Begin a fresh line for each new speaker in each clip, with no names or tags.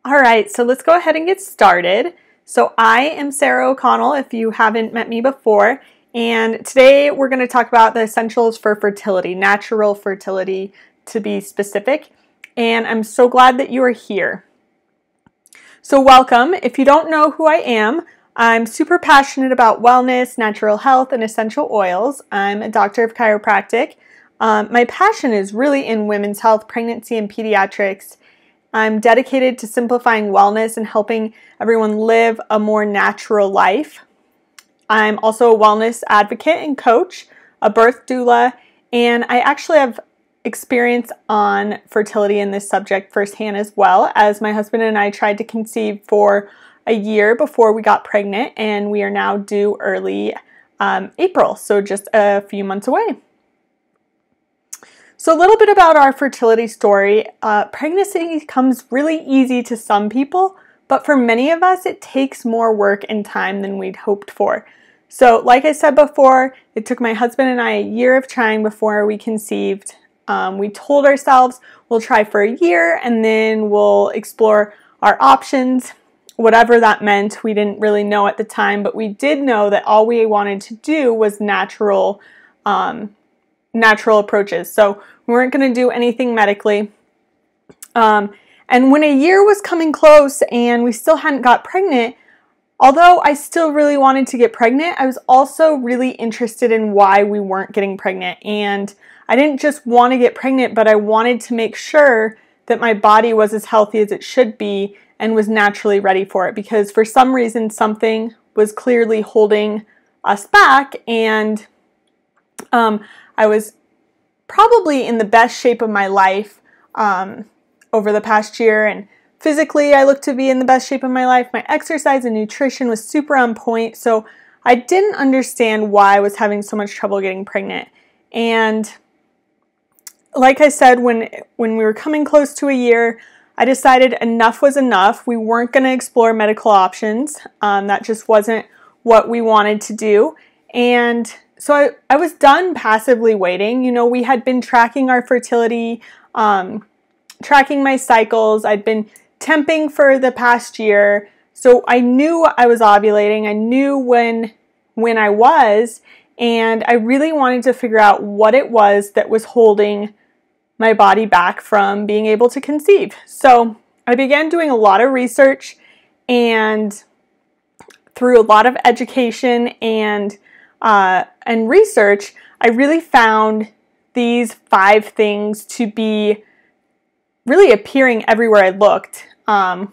All right, so let's go ahead and get started. So I am Sarah O'Connell, if you haven't met me before, and today we're going to talk about the essentials for fertility, natural fertility to be specific, and I'm so glad that you are here. So welcome. If you don't know who I am, I'm super passionate about wellness, natural health, and essential oils. I'm a doctor of chiropractic. My passion is really in women's health, pregnancy, and pediatrics. I'm dedicated to simplifying wellness and helping everyone live a more natural life. I'm also a wellness advocate and coach, a birth doula, and I actually have experience on fertility in this subject firsthand, as well as my husband and I tried to conceive for a year before we got pregnant, and we are now due early April, so just a few months away. So a little bit about our fertility story. Pregnancy comes really easy to some people, but for many of us, it takes more work and time than we'd hoped for. So like I said before, it took my husband and I a year of trying before we conceived. We told ourselves we'll try for a year and then we'll explore our options, whatever that meant. We didn't really know at the time, but we did know that all we wanted to do was natural approaches. So we weren't going to do anything medically. And when a year was coming close and we still hadn't got pregnant, although I still really wanted to get pregnant, I was also really interested in why we weren't getting pregnant. And I didn't just want to get pregnant, but I wanted to make sure that my body was as healthy as it should be and was naturally ready for it, because for some reason something was clearly holding us back, and I was probably in the best shape of my life over the past year, and physically I looked to be in the best shape of my life. My exercise and nutrition was super on point, so I didn't understand why I was having so much trouble getting pregnant. And like I said, when we were coming close to a year, I decided enough was enough. We weren't going to explore medical options. That just wasn't what we wanted to do. And so I was done passively waiting. You know, we had been tracking our fertility, tracking my cycles. I'd been temping for the past year. So I knew I was ovulating. I knew when I was, and I really wanted to figure out what it was that was holding my body back from being able to conceive. So I began doing a lot of research, and through a lot of education and research, I really found these 5 things to be really appearing everywhere I looked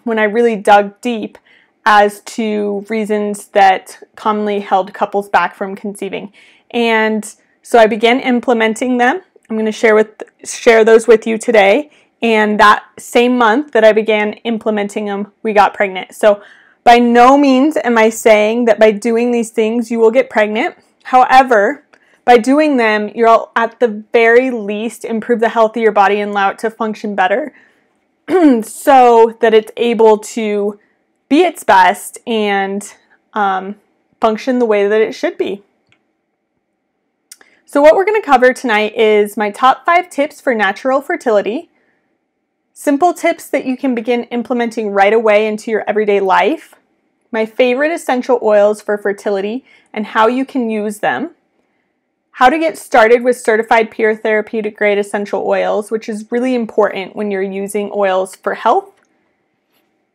when I really dug deep as to reasons that commonly held couples back from conceiving. And so I began implementing them. I'm going to share those with you today. And that same month that I began implementing them, we got pregnant. So by no means am I saying that by doing these things you will get pregnant. However, by doing them, you'll at the very least improve the health of your body and allow it to function better so that it's able to be its best and function the way that it should be. So what we're going to cover tonight is my top 5 tips for natural fertility, simple tips that you can begin implementing right away into your everyday life, my favorite essential oils for fertility and how you can use them, how to get started with certified pure therapeutic grade essential oils, which is really important when you're using oils for health.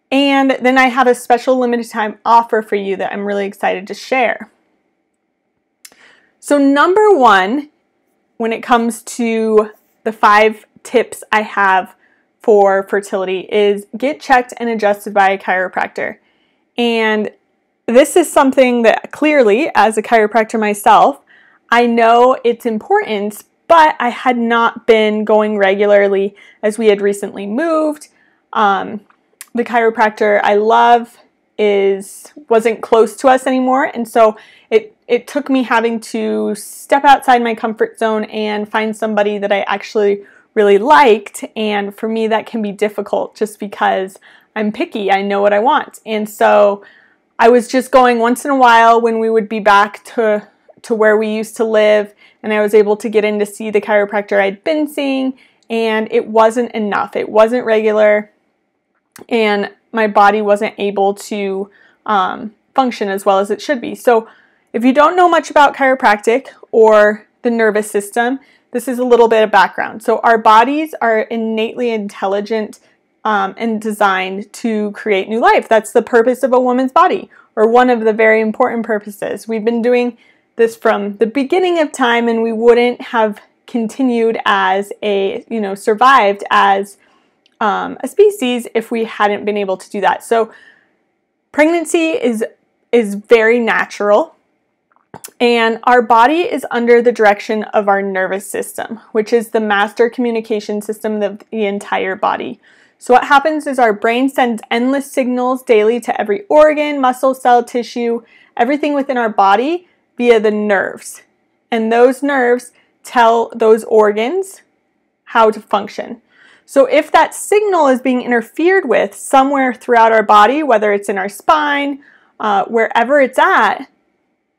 And then I have a special limited time offer for you that I'm really excited to share. So number 1, when it comes to the 5 tips I have for fertility, is get checked and adjusted by a chiropractor. And this is something that clearly, as a chiropractor myself, I know its importance, but I had not been going regularly as we had recently moved. The chiropractor I love wasn't close to us anymore, and so it took me having to step outside my comfort zone and find somebody that I actually really liked. And for me, that can be difficult just because I'm picky. I know what I want. And so I was just going once in a while when we would be back to where we used to live, and I was able to get in to see the chiropractor I'd been seeing, and it wasn't enough. It wasn't regular. And my body wasn't able to function as well as it should be. So if you don't know much about chiropractic or the nervous system, this is a little bit of background. So our bodies are innately intelligent and designed to create new life. That's the purpose of a woman's body, or one of the very important purposes. We've been doing this from the beginning of time, and we wouldn't have continued as survived as a species if we hadn't been able to do that. So pregnancy is very natural, and our body is under the direction of our nervous system, which is the master communication system of the entire body. So what happens is our brain sends endless signals daily to every organ, muscle, cell, tissue, everything within our body via the nerves. And those nerves tell those organs how to function. So if that signal is being interfered with somewhere throughout our body, whether it's in our spine, wherever it's at,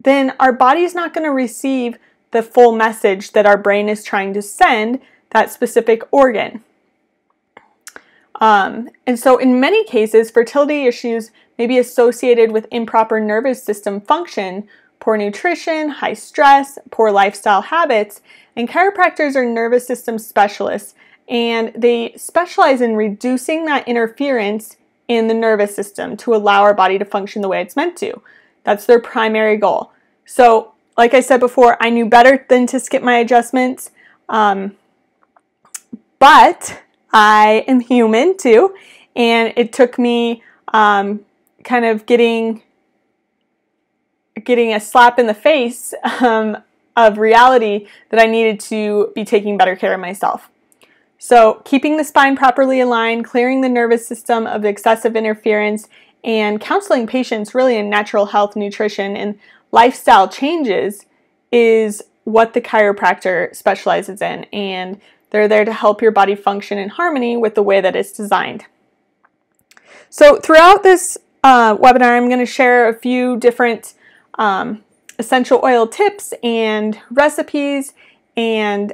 then our body's not going to receive the full message that our brain is trying to send that specific organ. And so in many cases, fertility issues may be associated with improper nervous system function, poor nutrition, high stress, poor lifestyle habits, and chiropractors are nervous system specialists, and they specialize in reducing that interference in the nervous system to allow our body to function the way it's meant to. That's their primary goal. So, like I said before, I knew better than to skip my adjustments, but I am human too, and it took me kind of getting a slap in the face of reality that I needed to be taking better care of myself. So keeping the spine properly aligned, clearing the nervous system of excessive interference, and counseling patients really in natural health, nutrition, and lifestyle changes is what the chiropractor specializes in, and they're there to help your body function in harmony with the way that it's designed. So throughout this webinar, I'm going to share a few different essential oil tips and recipes and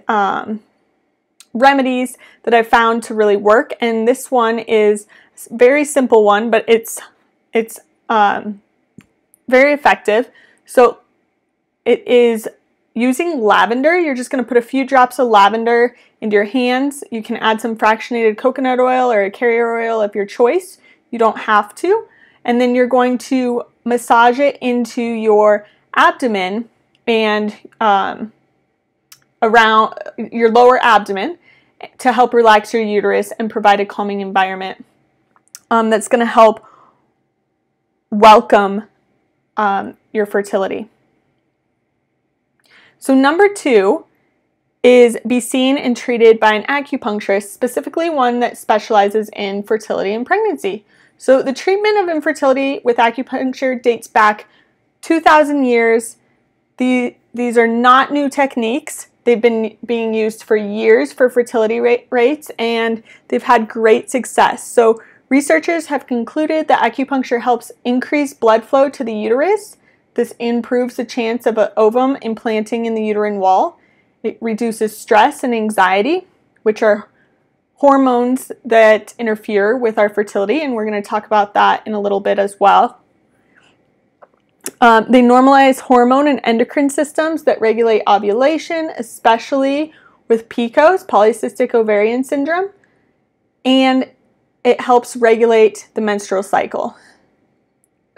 remedies that I've found to really work. And this one is a very simple one, but it's very effective. So it is using lavender. You're just going to put a few drops of lavender into your hands. You can add some fractionated coconut oil or a carrier oil of your choice. You don't have to. And then you're going to massage it into your abdomen and around your lower abdomen to help relax your uterus and provide a calming environment that's going to help welcome your fertility. So number 2 is be seen and treated by an acupuncturist, specifically one that specializes in fertility and pregnancy. So the treatment of infertility with acupuncture dates back 2,000 years. These are not new techniques. They've been being used for years for fertility rates, and they've had great success. So researchers have concluded that acupuncture helps increase blood flow to the uterus. This improves the chance of an ovum implanting in the uterine wall. It reduces stress and anxiety, which are hormones that interfere with our fertility, and we're going to talk about that in a little bit as well. They normalize hormone and endocrine systems that regulate ovulation, especially with PCOS, polycystic ovarian syndrome, and it helps regulate the menstrual cycle.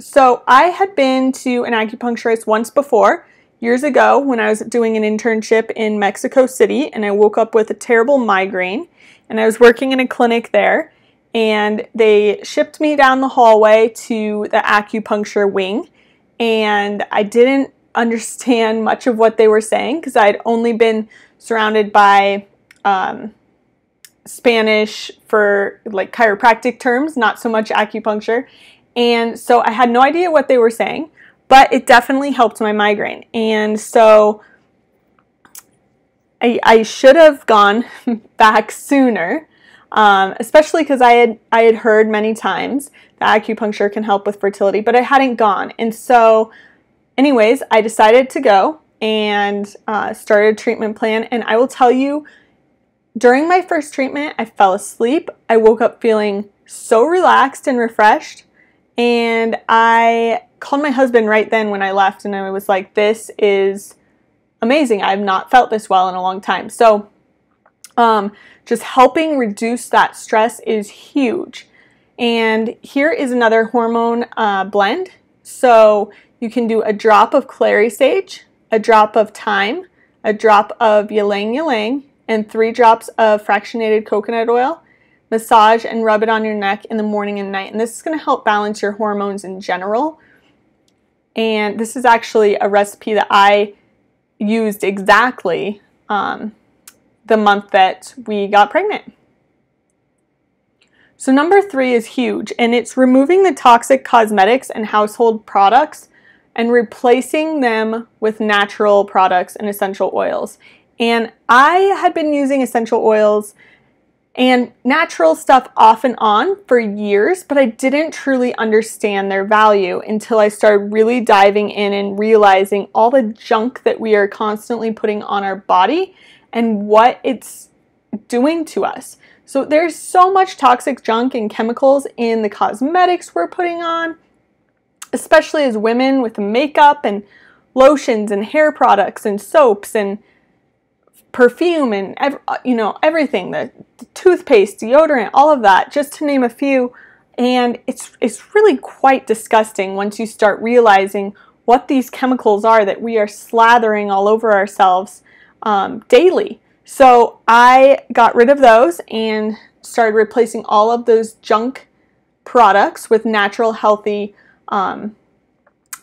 So I had been to an acupuncturist once before, years ago, when I was doing an internship in Mexico City, and I woke up with a terrible migraine, and I was working in a clinic there, and they shipped me down the hallway to the acupuncture wing, and I didn't understand much of what they were saying because I'd only been surrounded by Spanish for like chiropractic terms, not so much acupuncture, and so I had no idea what they were saying, but it definitely helped my migraine. And so I should have gone back sooner, especially because I had heard many times that acupuncture can help with fertility, but I hadn't gone. And so anyways, I decided to go and started a treatment plan. And I will tell you, during my first treatment, I fell asleep. I woke up feeling so relaxed and refreshed. And I called my husband right then when I left, and I was like, this is amazing. I have not felt this well in a long time. So just helping reduce that stress is huge. And here is another hormone blend. So you can do a drop of clary sage, a drop of thyme, a drop of ylang ylang, and 3 drops of fractionated coconut oil. Massage and rub it on your neck in the morning and night. And this is going to help balance your hormones in general. And this is actually a recipe that I used exactly the month that we got pregnant. So number 3 is huge, and it's removing the toxic cosmetics and household products and replacing them with natural products and essential oils. And I had been using essential oils and natural stuff off and on for years, but I didn't truly understand their value until I started really diving in and realizing all the junk that we are constantly putting on our body and what it's doing to us. So there's so much toxic junk and chemicals in the cosmetics we're putting on, especially as women, with makeup and lotions and hair products and soaps and perfume and everything, the toothpaste, deodorant, all of that, just to name a few. And it's really quite disgusting once you start realizing what these chemicals are that we are slathering all over ourselves daily. So I got rid of those and started replacing all of those junk products with natural, healthy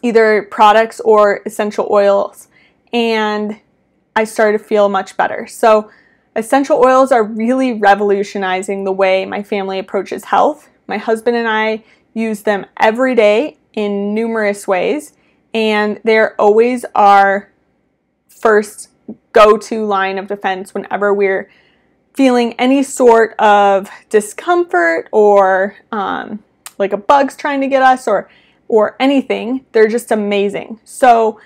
either products or essential oils, and I started to feel much better. So essential oils are really revolutionizing the way my family approaches health. My husband and I use them every day in numerous ways, and they're always our first go-to line of defense whenever we're feeling any sort of discomfort or like a bug's trying to get us or anything. They're just amazing. So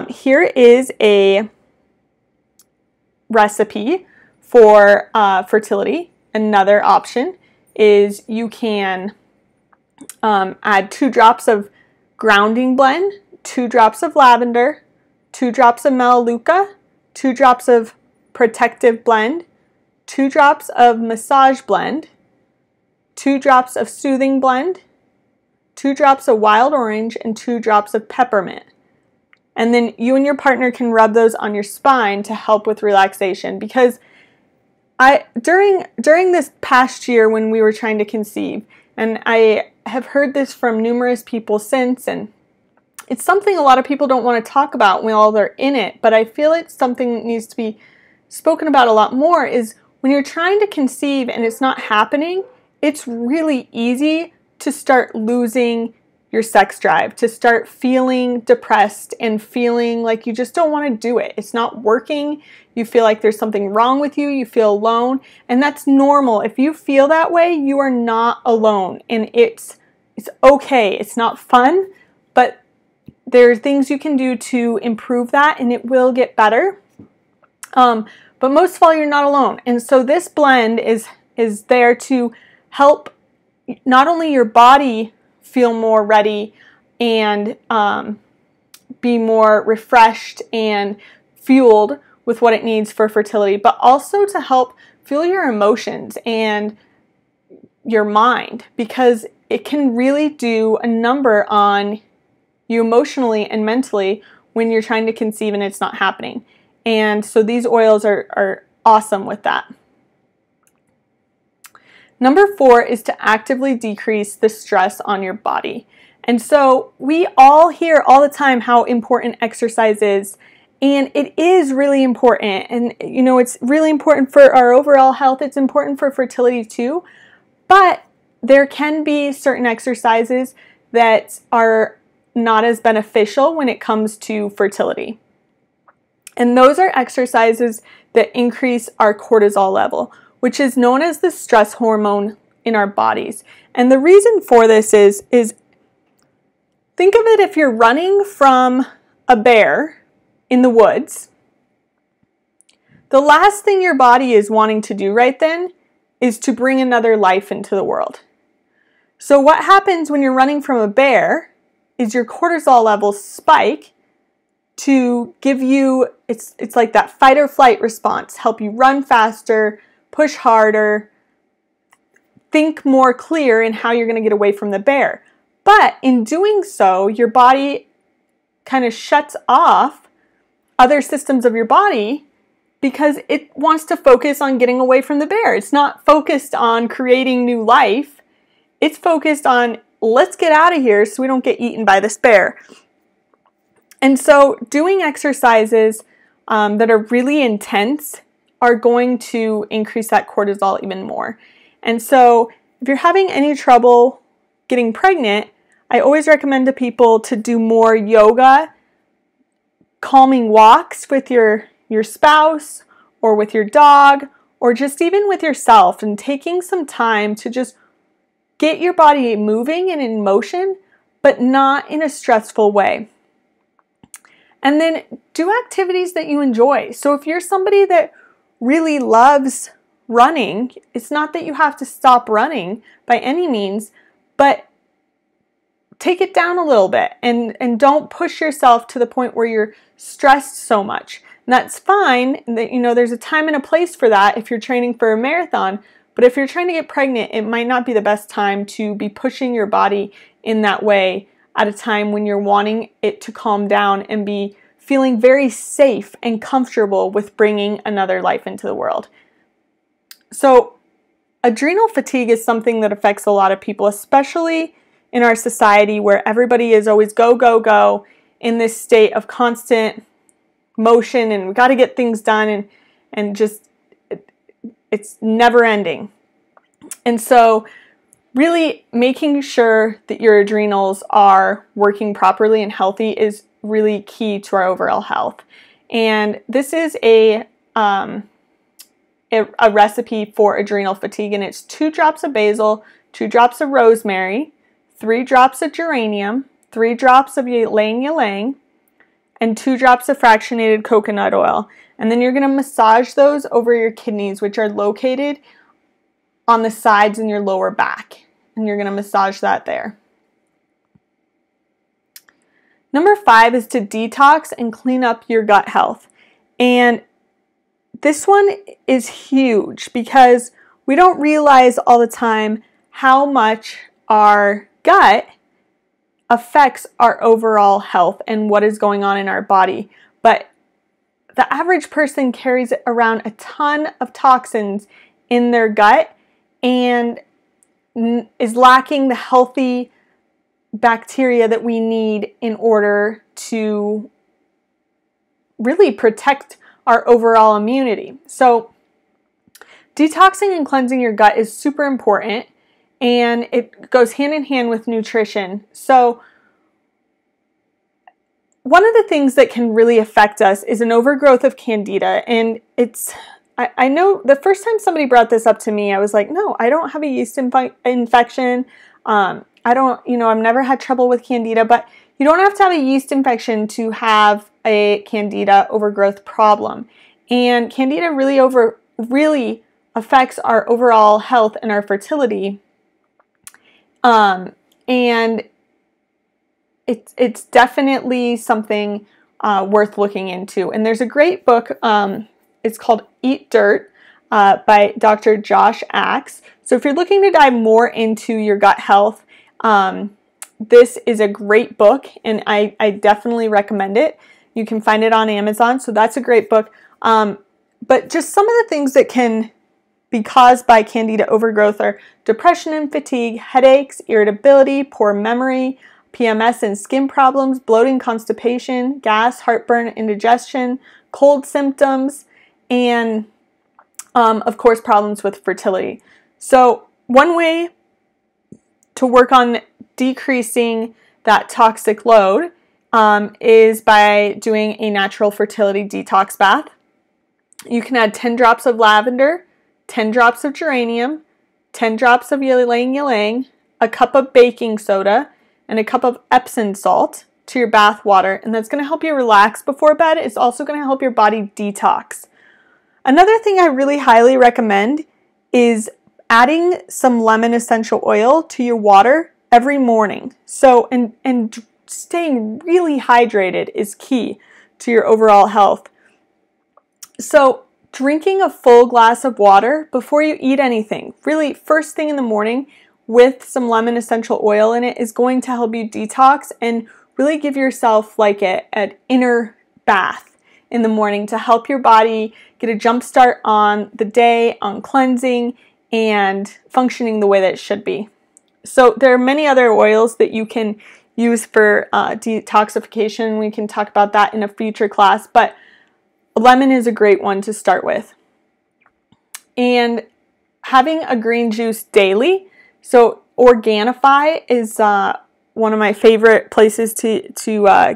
here is a recipe for fertility. Another option is you can add 2 drops of grounding blend, 2 drops of lavender, 2 drops of melaleuca, 2 drops of protective blend, 2 drops of massage blend, 2 drops of soothing blend, 2 drops of wild orange, and 2 drops of peppermint. And then you and your partner can rub those on your spine to help with relaxation. Because during this past year when we were trying to conceive, and I have heard this from numerous people since, and it's something a lot of people don't want to talk about while they're in it, but I feel it's something that needs to be spoken about a lot more, is when you're trying to conceive and it's not happening, it's really easy to start losing your sex drive, to start feeling depressed and feeling like you just don't want to do it. It's not working. You feel like there's something wrong with you. You feel alone, and that's normal. If you feel that way, you are not alone, and it's okay. It's not fun, but there are things you can do to improve that, and it will get better. But most of all, you're not alone. And so this blend is there to help not only your body feel more ready and be more refreshed and fueled with what it needs for fertility, but also to help fuel your emotions and your mind, because it can really do a number on you emotionally and mentally when you're trying to conceive and it's not happening. And so these oils are awesome with that. Number 4 is to actively decrease the stress on your body. And so we all hear all the time how important exercise is, and it is really important. And it's really important for our overall health. It's important for fertility too. But there can be certain exercises that are not as beneficial when it comes to fertility. And those are exercises that increase our cortisol level, which is known as the stress hormone in our bodies. And the reason for this is think of it, if you're running from a bear in the woods, the last thing your body is wanting to do right then is to bring another life into the world. So what happens when you're running from a bear is your cortisol levels spike to give you, it's like that fight or flight response, help you run faster, push harder, think more clear in how you're going to get away from the bear. But in doing so, your body kind of shuts off other systems of your body because it wants to focus on getting away from the bear. It's not focused on creating new life. It's focused on, let's get out of here so we don't get eaten by this bear. And so doing exercises that are really intense are going to increase that cortisol even more. And so if you're having any trouble getting pregnant, I always recommend to people to do more yoga, calming walks with your spouse or with your dog or just even with yourself, and taking some time to just get your body moving and in motion, but not in a stressful way. And then do activities that you enjoy. So if you're somebody that really loves running, it's not that you have to stop running by any means, but take it down a little bit and don't push yourself to the point where you're stressed so much. And that's fine. That, there's a time and a place for that if you're training for a marathon. But if you're trying to get pregnant, it might not be the best time to be pushing your body in that way at a time when you're wanting it to calm down and be feeling very safe and comfortable with bringing another life into the world. So adrenal fatigue is something that affects a lot of people, especially in our society where everybody is always go, go, go in this state of constant motion, and we got to get things done, and just it's never ending. And so really making sure that your adrenals are working properly and healthy is really key to our overall health. And this is a recipe for adrenal fatigue, and it's 2 drops of basil, 2 drops of rosemary, 3 drops of geranium, 3 drops of ylang ylang, and 2 drops of fractionated coconut oil. And then you're going to massage those over your kidneys, which are located on the sides in your lower back. And you're going to massage that there. Number 5 is to detox and clean up your gut health. And this one is huge because we don't realize all the time how much our gut affects our overall health and what is going on in our body. But the average person carries around a ton of toxins in their gut and is lacking the healthy bacteria that we need in order to really protect our overall immunity. So detoxing and cleansing your gut is super important, and it goes hand in hand with nutrition. So one of the things that can really affect us is an overgrowth of candida. And I know the first time somebody brought this up to me, I was like, no, I don't have a yeast infection. I've never had trouble with candida, but you don't have to have a yeast infection to have a candida overgrowth problem. And candida really affects our overall health and our fertility. And it's definitely something worth looking into. And there's a great book, it's called Eat Dirt by Dr. Josh Axe. So if you're looking to dive more into your gut health, this is a great book, and I definitely recommend it. You can find it on Amazon, so that's a great book. But just some of the things that can be caused by candida overgrowth are depression and fatigue, headaches, irritability, poor memory, PMS and skin problems, bloating, constipation, gas, heartburn, indigestion, cold symptoms, and of course problems with fertility. So one way to work on decreasing that toxic load is by doing a natural fertility detox bath. You can add 10 drops of lavender, 10 drops of geranium, 10 drops of ylang ylang, a cup of baking soda, and a cup of Epsom salt to your bath water, and that's going to help you relax before bed. It's also going to help your body detox. Another thing I really highly recommend is adding some lemon essential oil to your water every morning. So, and staying really hydrated is key to your overall health. So, drinking a full glass of water before you eat anything, really first thing in the morning with some lemon essential oil in it, is going to help you detox and really give yourself like an inner bath in the morning to help your body get a jump start on the day, on cleansing and functioning the way that it should be. So there are many other oils that you can use for detoxification. We can talk about that in a future class, but lemon is a great one to start with. And having a green juice daily. So Organifi is one of my favorite places to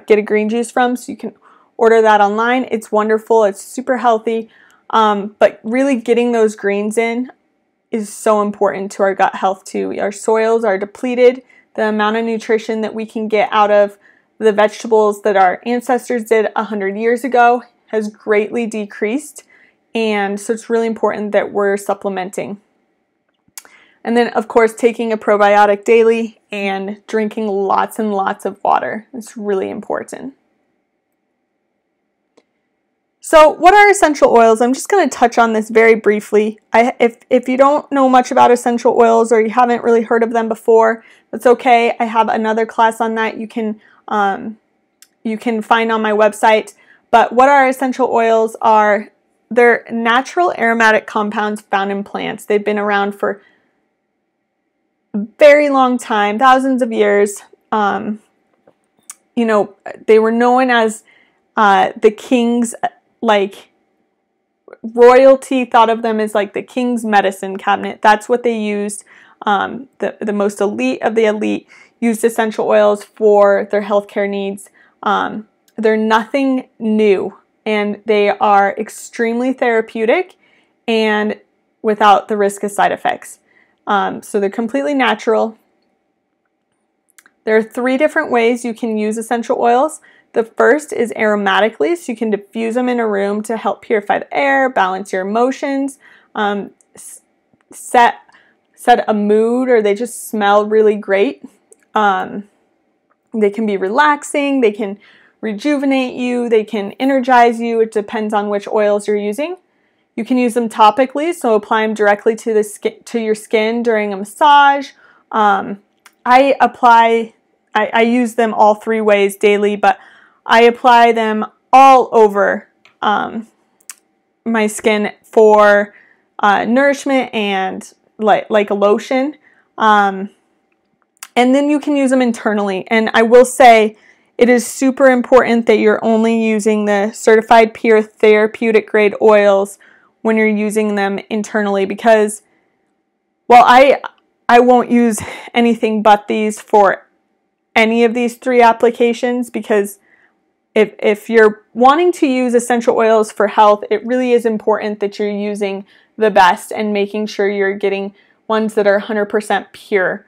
get a green juice from. So you can order that online. It's wonderful. It's super healthy. But really getting those greens in is so important to our gut health too. Our soils are depleted. The amount of nutrition that we can get out of the vegetables that our ancestors did 100 years ago has greatly decreased. And so it's really important that we're supplementing. And then, of course, taking a probiotic daily and drinking lots and lots of water. It's really important. So what are essential oils? I'm just going to touch on this very briefly. If you don't know much about essential oils or you haven't really heard of them before, that's okay. I have another class on that you can find on my website. But what our essential oils are, they're natural aromatic compounds found in plants. They've been around for a very long time, thousands of years. They were known as the king's, like, royalty thought of them as like the king's medicine cabinet. That's what they used. The most elite of the elite used essential oils for their healthcare needs. They're nothing new, and they are extremely therapeutic and without the risk of side effects. So they're completely natural. There are 3 different ways you can use essential oils. The first is aromatically, so you can diffuse them in a room to help purify the air, balance your emotions, set a mood, or they just smell really great. They can be relaxing, they can rejuvenate you, they can energize you. It depends on which oils you're using. You can use them topically, so apply them directly to your skin during a massage. I use them all 3 ways daily, but I apply them all over my skin for nourishment and like a lotion. And then you can use them internally. And I will say it is super important that you're only using the certified pure therapeutic grade oils when you're using them internally, because, well, I won't use anything but these for any of these 3 applications, because if you're wanting to use essential oils for health, it really is important that you're using the best and making sure you're getting ones that are 100% pure.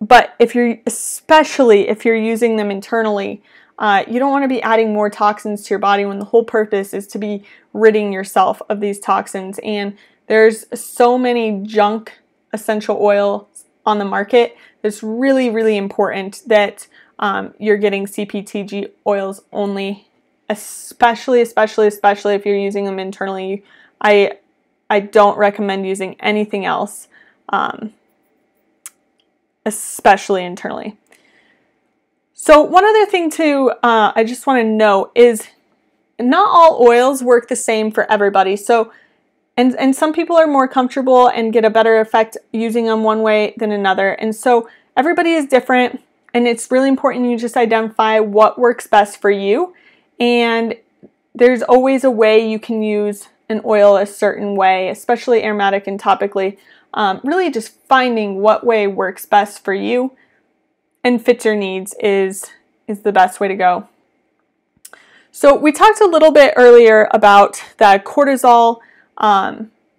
But especially if you're using them internally, you don't want to be adding more toxins to your body when the whole purpose is to be ridding yourself of these toxins. And there's so many junk essential oils on the market. It's really, really important that you're getting CPTG oils only, especially if you're using them internally. I don't recommend using anything else, especially internally. So one other thing I just want to note is not all oils work the same for everybody. So, and some people are more comfortable and get a better effect using them one way than another. And so everybody is different, and it's really important you just identify what works best for you. And there's always a way you can use an oil a certain way, especially aromatic and topically. Really just finding what way works best for you and fits your needs is the best way to go. So we talked a little bit earlier about the cortisol,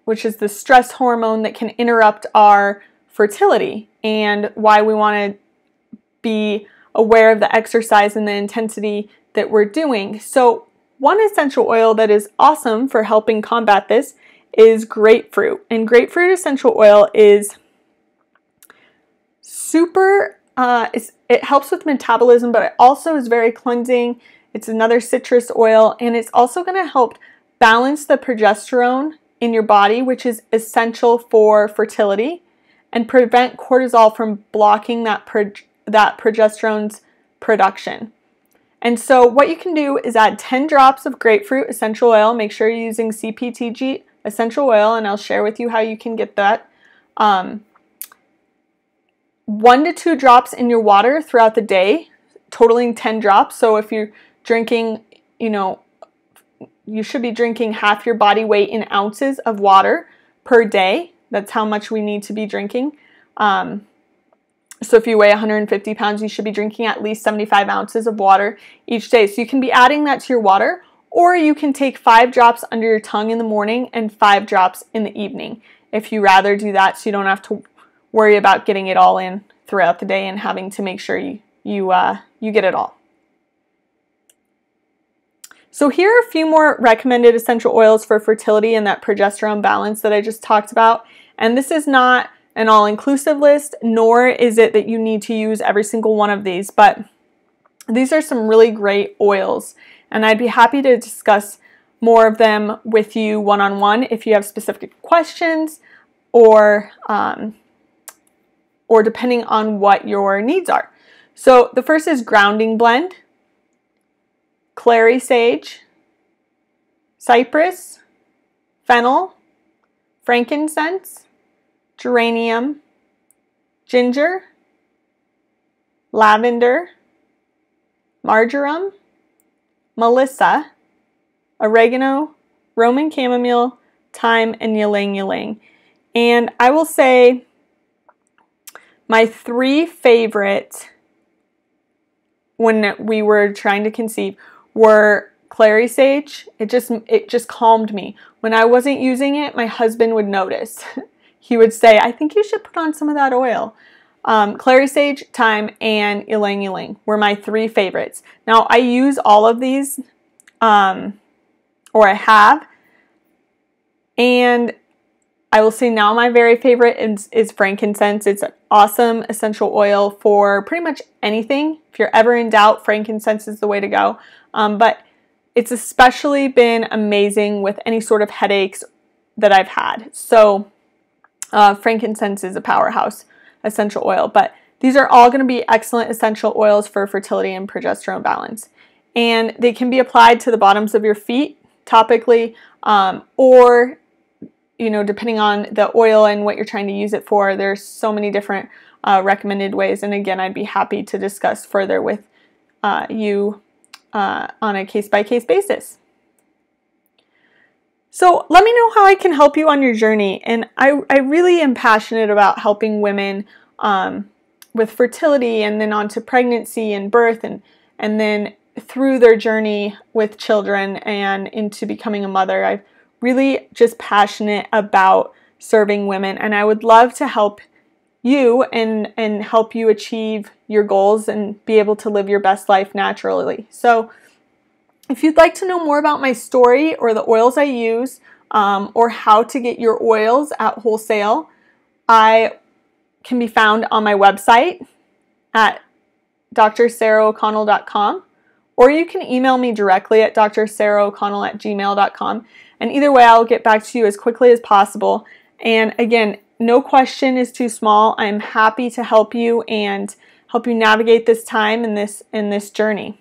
which is the stress hormone that can interrupt our fertility, and why we want to be aware of the exercise and the intensity that we're doing. So one essential oil that is awesome for helping combat this is grapefruit. And grapefruit essential oil is super, it helps with metabolism, but it also is very cleansing. It's another citrus oil, and it's also going to help balance the progesterone in your body, which is essential for fertility, and prevent cortisol from blocking that progesterone's production. And so what you can do is add 10 drops of grapefruit essential oil. Make sure you're using CPTG essential oil, and I'll share with you how you can get that. 1 to 2 drops in your water throughout the day, totaling 10 drops. So if you're drinking, you should be drinking half your body weight in ounces of water per day. That's how much we need to be drinking. So if you weigh 150 pounds, you should be drinking at least 75 ounces of water each day. So you can be adding that to your water, or you can take 5 drops under your tongue in the morning and 5 drops in the evening, if you rather do that, so you don't have to worry about getting it all in throughout the day and having to make sure you get it all. So here are a few more recommended essential oils for fertility and that progesterone balance that I just talked about. And this is not an all-inclusive list, nor is it that you need to use every single one of these, but these are some really great oils, and I'd be happy to discuss more of them with you one-on-one if you have specific questions, or depending on what your needs are. So the first is grounding blend, clary sage, cypress, fennel, frankincense, geranium, ginger, lavender, marjoram, melissa, oregano, Roman chamomile, thyme, and ylang ylang. And I will say my 3 favorite when we were trying to conceive were clary sage. It just calmed me. When I wasn't using it, my husband would notice. He would say, I think you should put on some of that oil. Clary sage, thyme, and ylang ylang were my 3 favorites. Now, I use all of these, or I have, and I will say now my very favorite is frankincense. It's an awesome essential oil for pretty much anything. If you're ever in doubt, frankincense is the way to go. But it's especially been amazing with any sort of headaches that I've had. So frankincense is a powerhouse essential oil, but these are all going to be excellent essential oils for fertility and progesterone balance. And they can be applied to the bottoms of your feet topically, or, depending on the oil and what you're trying to use it for. There's so many different recommended ways. And again, I'd be happy to discuss further with you on a case-by-case basis. So let me know how I can help you on your journey. And I really am passionate about helping women with fertility, and then on to pregnancy and birth, and then through their journey with children and into becoming a mother. I'm really just passionate about serving women, and I would love to help you and help you achieve your goals and be able to live your best life naturally. So if you'd like to know more about my story or the oils I use, or how to get your oils at wholesale, I can be found on my website at drsaraho'connell.com, or you can email me directly at drsaraho'connell@gmail.com. And either way, I'll get back to you as quickly as possible. And again, no question is too small. I'm happy to help you and help you navigate this time in this journey.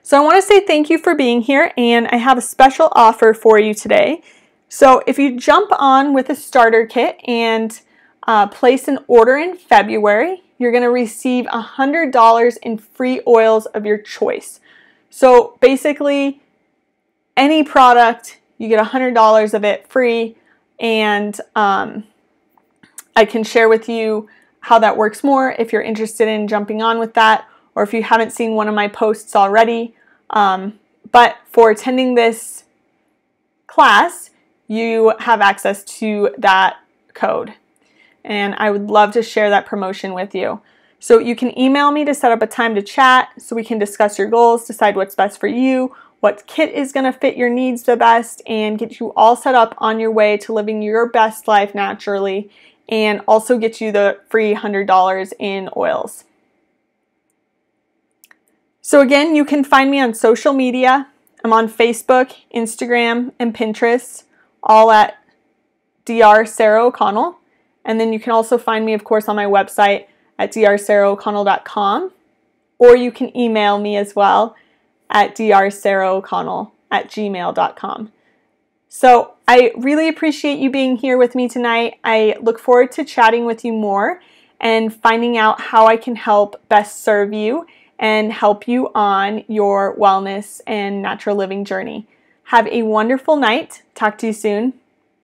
So I want to say thank you for being here, and I have a special offer for you today. So if you jump on with a starter kit and place an order in February, you're going to receive $100 in free oils of your choice. So basically, any product, you get $100 of it free, and I can share with you how that works more if you're interested in jumping on with that, or if you haven't seen one of my posts already. But for attending this class, you have access to that code, and I would love to share that promotion with you. So you can email me to set up a time to chat so we can discuss your goals, decide what's best for you, what kit is going to fit your needs the best and get you all set up on your way to living your best life naturally, and also get you the free $100 in oils. So again, you can find me on social media. I'm on Facebook, Instagram, and Pinterest, all at Dr. Sarah O'Connell. And then you can also find me, of course, on my website at drsarahoconnell.com, or you can email me as well at drsarahoconnell@gmail.com. So I really appreciate you being here with me tonight. I look forward to chatting with you more and finding out how I can help best serve you and help you on your wellness and natural living journey. Have a wonderful night. Talk to you soon.